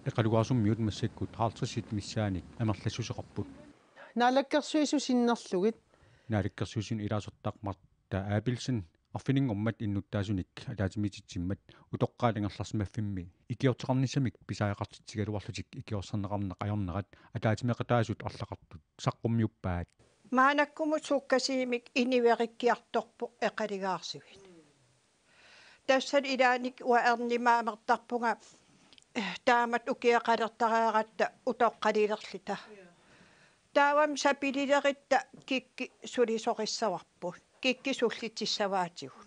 Eqalugarsummiut massakkut 50 missaanik amерлассусеқарпут наалаккерсуисусиннерлугит naalikkersuusin ilaasortaaqmart taa aapilsan arfininngormat innuttaasunik alaatimititsimmat utoqqaalingerlarsmaffimmi ikiorteqarnissamik pisaaqartitsigaluarlutik ikiorserneqarneq ajornerat alaatimeqataasut арлақартут саққумmiuppaat маанаккумут суккасиимик инивэриккиарторпо эқалигаарсугит тассал илааник уаернимаамертарпунга таамат укиақалертариаратта утоққалилерлита таавам сапилилеритта кикки сулисоқиссаварпут кикки суллитсаваатигу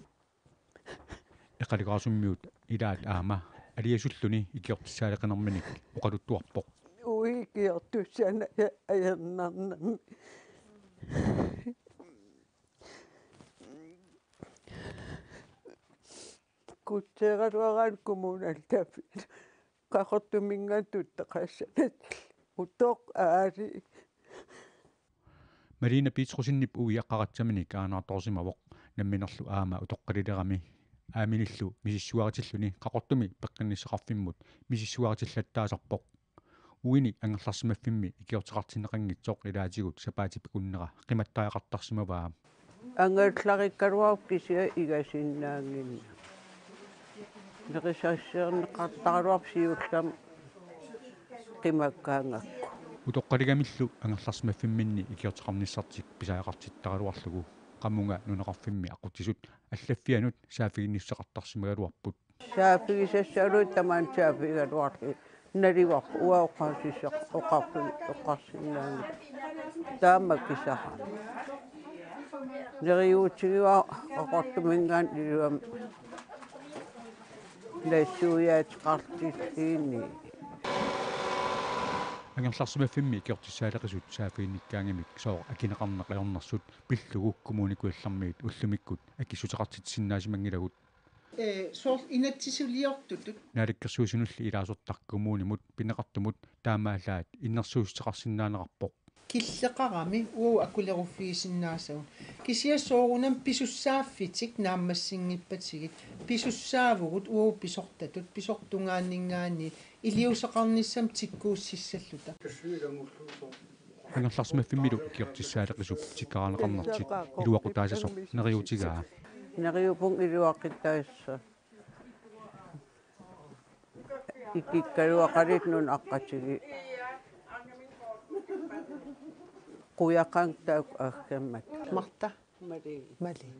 эқалигаарсуммиут илаат аама алиасуллуни икиортиссаалеқинерминик оқалуттуарпоқ уикиортуссана аернарнами кутсеэгалуараан коммуналтаффит қақортумингатуттеқассанат утоқ аали Marina Pitrusиннип уиаққаратсаминик аанаарторсимавоқ намминерлу аама утоққалилерами ааминиллу мисиссуаритиллуни қақортуми пеққинниссеқарфиммут мисиссуаритиллаттаасарпоқ уини ангерларсимаффимми икиортеқартинеқангитсоқ илаатигут сапаатипикуннера қиматтаақартарсимаваа ангааллариккалуарп кисиа игасиннаангинна неқисаассеернеқартаруарп сиуллам қимаккаангакку утоққалигамиллу ангерларсимаффимминни икиортеқарниссартик писаақартиттаралуарлугу qammunga nuneqarfimmi aquttisut allaffianut saafiginnisseqartarsimaгаluarput saafigisassaluut tamaan saafigaluarli nalivarp uaoqqaasisseq oqarpi oqqarsinnaani taammakkisaqa neriuutigiua aqortumingaan iluam lassuuyaatiqartilliini ангерларсимаффимми икиортиссаалеқисут саафиинниккаангамик соо акинеқарнеқиорнэрсут пиллугу коммуникуаллармиит уллумиккут аккисутеқартитсиннаасимангилагут соор инатсисулиортутут нааликкерсуусинулли илаасортар коммунимут пинеқартумут таамаалаат иннерсуустеқарсиннаанеқарпоқ киллеқарами уу акулеруффиисиннаасагун кисиассоорунам писуссааффитик нааммассингиппатигит писуссаавугут уу писортатут писортунгааннингаани илиусеқарниссам тиккууссиссаллута ангерларсимаффиммилу икиортиссаалеқисуп тиккаранеқарнартик илуақутаасасоқ нериутигаа нериупун илуақиттаасса икиккалуақалит нун аққатиги Kuyakan tauk ahkemat. Marta Malin. Malin